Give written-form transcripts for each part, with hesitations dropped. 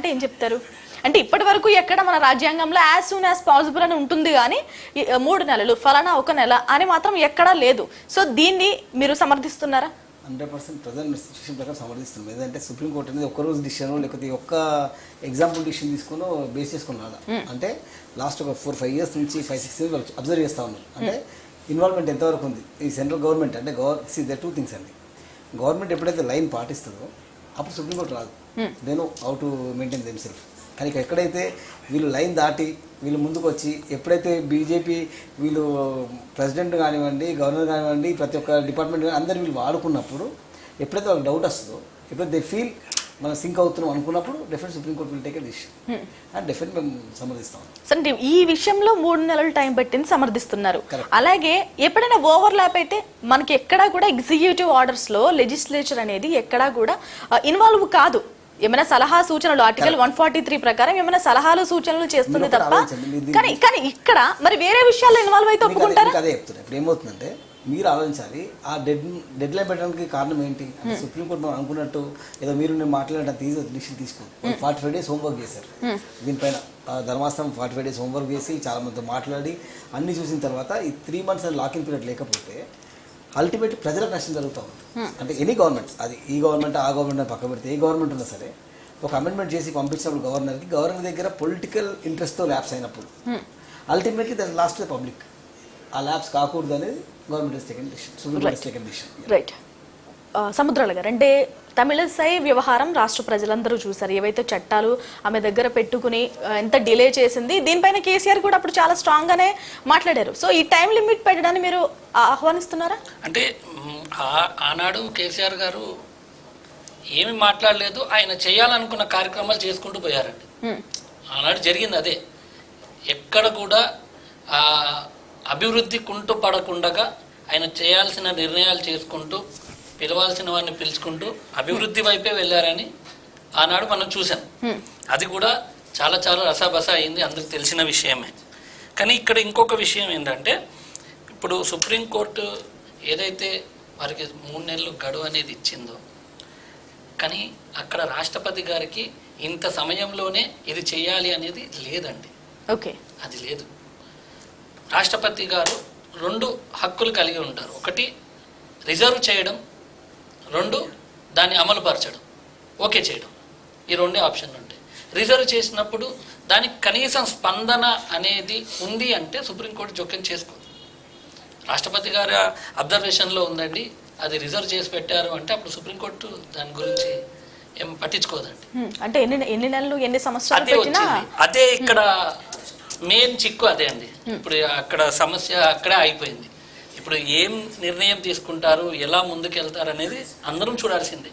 అంటే ఏం చెప్తారు? అంటే ఇప్పటి వరకు ఎక్కడ మన రాజ్యాంగంలో యాజ్ సూన్ యాజ్ పాసిబుల్ అని ఉంటుంది కానీ 3 నెలలు ఫలానా 1 నెల అని మాత్రం ఎక్కడా లేదు. సో దీన్ని మీరు సమర్థిస్తున్నారా? 100% ప్రజెంట్ సిచ్యువేషన్ ప్రకారం సమర్థిస్తున్నాం. ఏదంటే సుప్రీంకోర్టు అనేది ఒక్కరోజు డిసిషన్ లేకపోతే ఒక్క ఎగ్జాంపుల్ డిసిషన్ తీసుకుని బేస్ చేసుకున్నాడు. అంటే లాస్ట్ ఒక 4-5 years నుంచి 5-6 years అబ్జర్వ్ చేస్తూ ఉన్నారు. అంటే ఇన్వాల్వ్మెంట్ ఎంతవరకు ఉంది ఈ సెంట్రల్ గవర్నమెంట్. అంటే దే 2 things అండి. గవర్నమెంట్ ఎప్పుడైతే లైన్ పాటిస్తుందో అప్పుడు సుప్రీంకోర్టు రాదు. They know how to maintain themself. కానీ ఎక్కడైతే వీళ్ళు లైన్ దాటి వీళ్ళు ముందుకు వచ్చి ఎప్పుడైతే బీజేపీ వీళ్ళు ప్రెసిడెంట్ కానివ్వండి, గవర్నర్ కానివ్వండి, ప్రతి ఒక్క డిపార్ట్మెంట్ అందరు వీళ్ళు వాడుకున్నప్పుడు ఎప్పుడైతే వాళ్ళకి డౌట్ వస్తుందో, ఎప్పుడైతే దే ఫీల్ మనం సింక్ అవుతున్నాం అనుకున్నప్పుడు definite supreme court will take a decision. And definite మేము సమర్థిస్తాం. అంటే ఈ విషయంలో 3 నెలలు టైం పట్టింది సమర్థిస్తున్నారు. అలాగే ఎప్పుడైనా ఓవర్లాప్ అయితే మనకి ఎక్కడా కూడా ఎగ్జిక్యూటివ్ ఆర్డర్స్ లో లెజిస్లేచర్ అనేది ఎక్కడా కూడా ఇన్వాల్వ్ కాదు. ఏమైనా సలహా సూచనలు ఆర్టికల్ 143 ప్రకారం ఏమైనా సలహాలు సూచనలు చేస్తుంది తప్ప. కానీ ఇక్కడ మరి వేరే విషయాల్లో ఇన్వాల్వ్ అయితే ఒప్పుకుంటారా? అదే చెప్తున్నా. ఇప్పుడు ఏమవుతుందంటే మీరు ఆలోచించాలి, ఆ డెడ్ లైన్ పెట్టడానికి కారణం ఏంటి? అంటే సుప్రీంకోర్టు మనం అనుకున్నట్టు ఏదో మీరు నేను మాట్లాడినంత డిసిషన్ తీసుకోండి. 45 days హోంవర్క్ చేశారు దీనిపైన. ధర్మాసనం 45 days హోంవర్క్ చేసి చాలా మందితో మాట్లాడి అన్ని చూసిన తర్వాత ఈ 3 months లాకింగ్ పీరియడ్ లేకపోతే అల్టిమేట్ ప్రజలకు నష్టం జరుగుతూ ఉంది. అంటే ఎనీ గవర్నమెంట్, అది ఈ గవర్నమెంట్ ఆ గవర్నమెంట్ పక్క పెడితే ఏ గవర్నమెంట్ ఉన్నా సరే ఒక అమెండ్మెంట్ చేసి పంపించినప్పుడు గవర్నర్ దగ్గర పొలిటికల్ ఇంట్రెస్ట్తో ల్యాబ్స్ అయినప్పుడు ultimately that last the public. ఆ ల్యాబ్స్ కాకూడదు అనేది గవర్నమెంట్ సెకండ్ డిసిషన్. రైట్. సముద్రాల గారు, అంటే తమిళసై వ్యవహారం రాష్ట్ర ప్రజలందరూ చూసారు. ఏవైతే చట్టాలు ఆమె దగ్గర పెట్టుకుని ఎంత డిలే చేసింది, దీనిపైన కేసీఆర్ కూడా అప్పుడు చాలా స్ట్రాంగ్ గానే మాట్లాడారు. సో ఈ టైం లిమిట్ పెట్టడాన్ని మీరు ఆహ్వానిస్తున్నారా? అంటే ఆనాడు కేసీఆర్ గారు ఏమి మాట్లాడలేదు, ఆయన చేయాలనుకున్న కార్యక్రమాలు చేసుకుంటూ పోయారండి. ఆనాడు జరిగింది అదే. ఎక్కడ కూడా అభివృద్ధి కుంటు పడకుండా ఆయన చేయాల్సిన నిర్ణయాలు చేసుకుంటూ పిలవాల్సిన వారిని పిలుచుకుంటూ అభివృద్ధి వైపే వెళ్ళారని ఆనాడు మనం చూసాం. అది కూడా చాలా చాలా రసాబస అయింది, అందరికి తెలిసిన విషయమే. కానీ ఇక్కడ ఇంకొక విషయం ఏంటంటే, ఇప్పుడు సుప్రీంకోర్టు ఏదైతే వారికి 3 నెలలు గడువు అనేది ఇచ్చిందో, కానీ అక్కడ రాష్ట్రపతి గారికి ఇంత సమయంలోనే ఇది చేయాలి అనేది లేదండి. ఓకే, అది లేదు. రాష్ట్రపతి గారు 2 హక్కులు కలిగి ఉంటారు. ఒకటి రిజర్వ్ చేయడం, 2 దాన్ని అమలుపరచడం, ఓకే చేయడం. ఈ 2 ఆప్షన్లు ఉంటాయి. రిజర్వ్ చేసినప్పుడు దానికి కనీసం స్పందన అనేది ఉంది అంటే సుప్రీంకోర్టు జోక్యం చేసుకోదు. రాష్ట్రపతి గారి అబ్జర్వేషన్లో ఉందండి, అది రిజర్వ్ చేసి పెట్టారు అంటే అప్పుడు సుప్రీంకోర్టు దాని గురించి ఏం పట్టించుకోదండి. అంటే ఎన్ని నెలలు ఎన్ని సంవత్సరాలు అదే ఇక్కడ మెయిన్ చిక్కు అదే అండి. ఇప్పుడు అక్కడ సమస్య అక్కడే ఆగిపోయింది. ఇప్పుడు ఏం నిర్ణయం తీసుకుంటారు, ఎలా ముందుకెళ్తారు అనేది అందరం చూడాల్సిందే.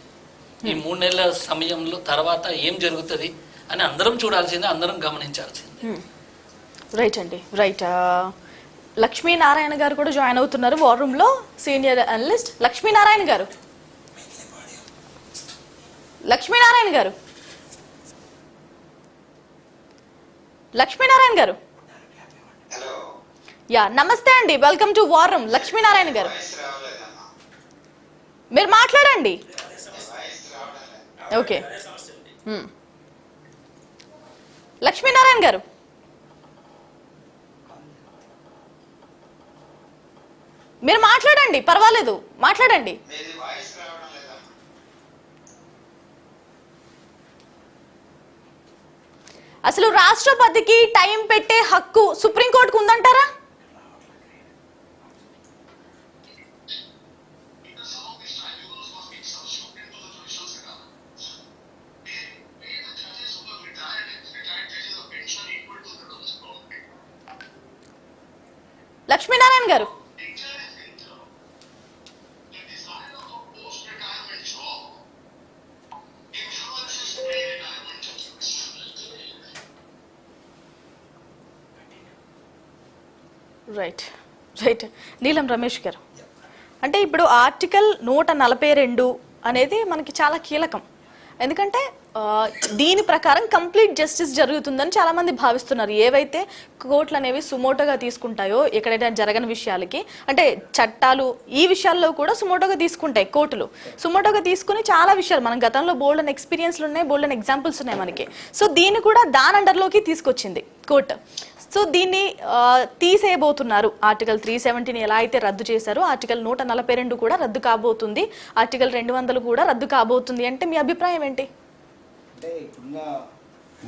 ఈ 3 నెలల సమయంలో తర్వాత ఏం జరుగుతుంది అని అందరం చూడాల్సిందే, అందరం గమనించాల్సిందే. రైట్ అండి, రైట్. లక్ష్మీనారాయణ గారు కూడా జాయిన్ అవుతున్నారు వార్ రూమ్ లో, సీనియర్ అనలిస్ట్. లక్ష్మీనారాయణ గారు, లక్ష్మీనారాయణ గారు, లక్ష్మీనారాయణ గారు, యా నమస్తే అండి, welcome to war room. Lakshminarayana గారు మీరు మాట్లాడండి. ఓకే, లక్ష్మీనారాయణ గారు మీరు మాట్లాడండి, పర్వాలేదు మాట్లాడండి. అసలు రాష్ట్రపతికి టైం పెట్టే హక్కు సుప్రీంకోర్టుకు ఉందంటారా? Lakshminarayana garu, right right. నీలం రమేష్ గారు, అంటే ఇప్పుడు ఆర్టికల్ 142 అనేది మనకి చాలా కీలకం. ఎందుకంటే దీని ప్రకారం కంప్లీట్ జస్టిస్ జరుగుతుందని చాలా మంది భావిస్తున్నారు. ఏవైతే కోర్టులు అనేవి సుమోటోగా తీసుకుంటాయో ఎక్కడైనా జరగని విషయాలకి, అంటే చట్టాలు ఈ విషయాల్లో కూడా సుమోటోగా తీసుకుంటాయి కోర్టులు. సుమోటోగా తీసుకుని చాలా విషయాలు మనం గతంలో బోల్డ్ అని ఎక్స్పీరియన్స్లు ఉన్నాయి, బోల్డ్ అని ఎగ్జాంపుల్స్ ఉన్నాయి మనకి. సో దీన్ని కూడా దాని అండర్లోకి తీసుకొచ్చింది కోర్టు. సో దీన్ని తీసేయబోతున్నారు. ఆర్టికల్ 370ని ఎలా అయితే రద్దు చేశారో ఆర్టికల్ 142 కూడా రద్దు కాబోతుంది, ఆర్టికల్ 200 కూడా రద్దు కాబోతుంది. అంటే మీ అభిప్రాయం ఏంటి? అంటే ఇప్పుడున్న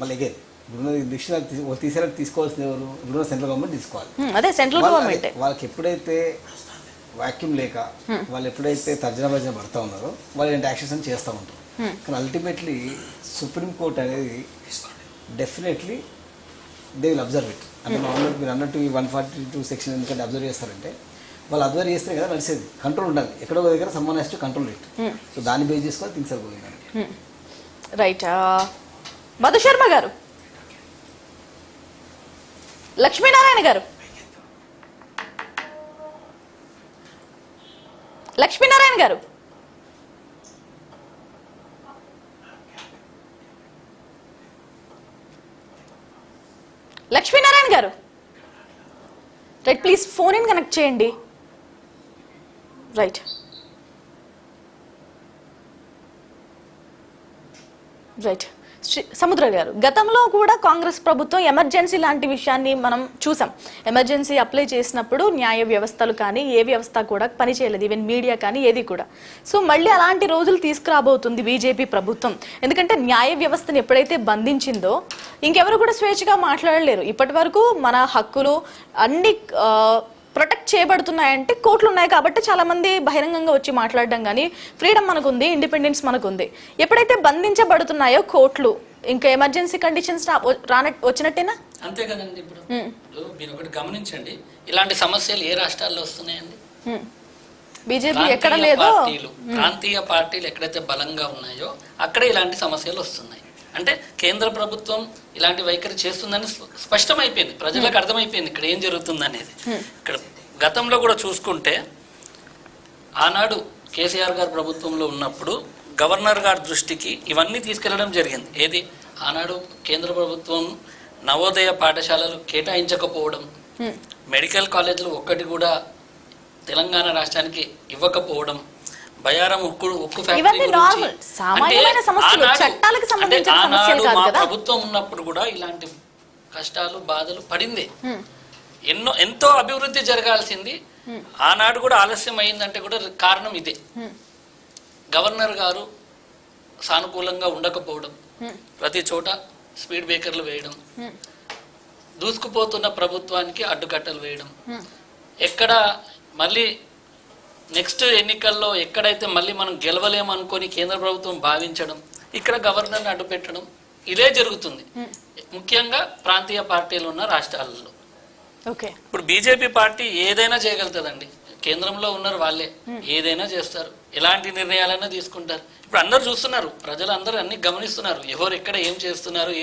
మళ్ళీ అగైన్ ఇప్పుడున్న డిసిషన్ తీసుకోవాల్సిన ఎవరు? ఇప్పుడున్న సెంట్రల్ గవర్నమెంట్ తీసుకోవాలి. అదే సెంట్రల్ గవర్నమెంట్. వాళ్ళకి ఎప్పుడైతే వాక్యూమ్ లేక వాళ్ళు ఎప్పుడైతే తర్జన భర్జన పడతా ఉన్నారో వాళ్ళు ఇలాంటి యాక్షన్స్ అని చేస్తూ ఉంటారు. కానీ అల్టిమేట్లీ సుప్రీంకోర్టు అనేది definitely they will observe it. అంటే మామూలుగా మీరు అన్నట్టు 142 సెక్షన్ ఎందుకంటే అబ్జర్వ్ చేస్తారంటే వాళ్ళు అబ్జర్వ్ చేస్తే కదా నడిచేది. కంట్రోల్ ఉండాలి, ఎక్కడో దగ్గర someone has to control it. So దాన్ని బేస్ చేసుకొని things are going on. Right. Madhu Sharma garu, Lakshminarayana garu, Lakshminarayana garu, Lakshminarayana garu, right, please phone in connect చేయండి. రైట్ రైట్ సముద్ర గారు, గతంలో కూడా కాంగ్రెస్ ప్రభుత్వం ఎమర్జెన్సీ లాంటి విషయాన్ని మనం చూసాం. ఎమర్జెన్సీ అప్లై చేసినప్పుడు న్యాయ వ్యవస్థలు కానీ ఏ వ్యవస్థ కూడా పనిచేయలేదు, ఈవెన్ మీడియా కానీ ఏది కూడా. సో మళ్ళీ అలాంటి రోజులు తీసుకురాబోతుంది బీజేపీ ప్రభుత్వం. ఎందుకంటే న్యాయ వ్యవస్థను ఎప్పుడైతే బంధించిందో ఇంకెవరు కూడా స్వేచ్ఛగా మాట్లాడలేరు. ఇప్పటి వరకు మన హక్కులు అన్ని ప్రొటెక్ట్ చేయబడుతున్నాయంటే కోర్టులు ఉన్నాయి కాబట్టి చాలా మంది బహిరంగంగా వచ్చి మాట్లాడడం కానీ ఫ్రీడమ్ మనకుంది, ఇండిపెండెన్స్ మనకుంది. ఎప్పుడైతే బంధించబడుతున్నాయో కోర్టులు ఇంకా ఎమర్జెన్సీ కండిషన్స్ వచ్చినట్టేనా? అంతే కదండి. ఇప్పుడు మీరు ఒకటి గమనించండి, ఇలాంటి సమస్యలు ఏ రాష్ట్రాల్లో వస్తున్నాయండి? బీజేపీ ఎక్కడ లేదో, ప్రాంతీయ పార్టీలు ఎక్కడైతే బలంగా ఉన్నాయో అక్కడే ఇలాంటి సమస్యలు వస్తున్నాయి. అంటే కేంద్ర ప్రభుత్వం ఇలాంటి వైఖరి చేస్తుందని స్పష్టమైపోయింది, ప్రజలకు అర్థమైపోయింది ఇక్కడ ఏం జరుగుతుంది అనేది. ఇక్కడ గతంలో కూడా చూసుకుంటే ఆనాడు కేసీఆర్ గారు ప్రభుత్వంలో ఉన్నప్పుడు గవర్నర్ గారి దృష్టికి ఇవన్నీ తీసుకెళ్లడం జరిగింది. ఏది ఆనాడు కేంద్ర ప్రభుత్వం నవోదయ పాఠశాలలు కేటాయించకపోవడం, మెడికల్ కాలేజీలు ఒక్కటి కూడా తెలంగాణ రాష్ట్రానికి ఇవ్వకపోవడం, బయారం ఉక్కు ఫ్యాక్టరీ మా ప్రభుత్వం ఉన్నప్పుడు కూడా ఇలాంటి కష్టాలు బాధలు పడింది. ఎంతో అభివృద్ధి జరగాల్సింది ఆనాడు కూడా ఆలస్యం అయిందంటే కూడా కారణం ఇదే. గవర్నర్ గారు సానుకూలంగా ఉండకపోవడం, ప్రతి చోట స్పీడ్ బ్రేకర్లు వేయడం, దూసుకుపోతున్న ప్రభుత్వానికి అడ్డుకట్టలు వేయడం, ఎక్కడ మళ్ళీ నెక్స్ట్ ఎన్నికల్లో ఎక్కడైతే మళ్ళీ మనం గెలవలేమనుకొని కేంద్ర ప్రభుత్వం భావించడం, ఇక్కడ గవర్నర్ని అడ్డు పెట్టడం, ఇదే జరుగుతుంది ముఖ్యంగా ప్రాంతీయ పార్టీలు ఉన్న రాష్ట్రాలలో. ఇప్పుడు బీజేపీ పార్టీ ఏదైనా చేయగలుగుతుందండి, కేంద్రంలో ఉన్నారు వాళ్ళే, ఏదైనా చేస్తారు, ఎలాంటి నిర్ణయాలైనా తీసుకుంటారు. ఇప్పుడు అందరు చూస్తున్నారు, ప్రజలందరూ అన్ని గమనిస్తున్నారు, ఎవరు ఎక్కడ ఏం చేస్తున్నారు, ఏం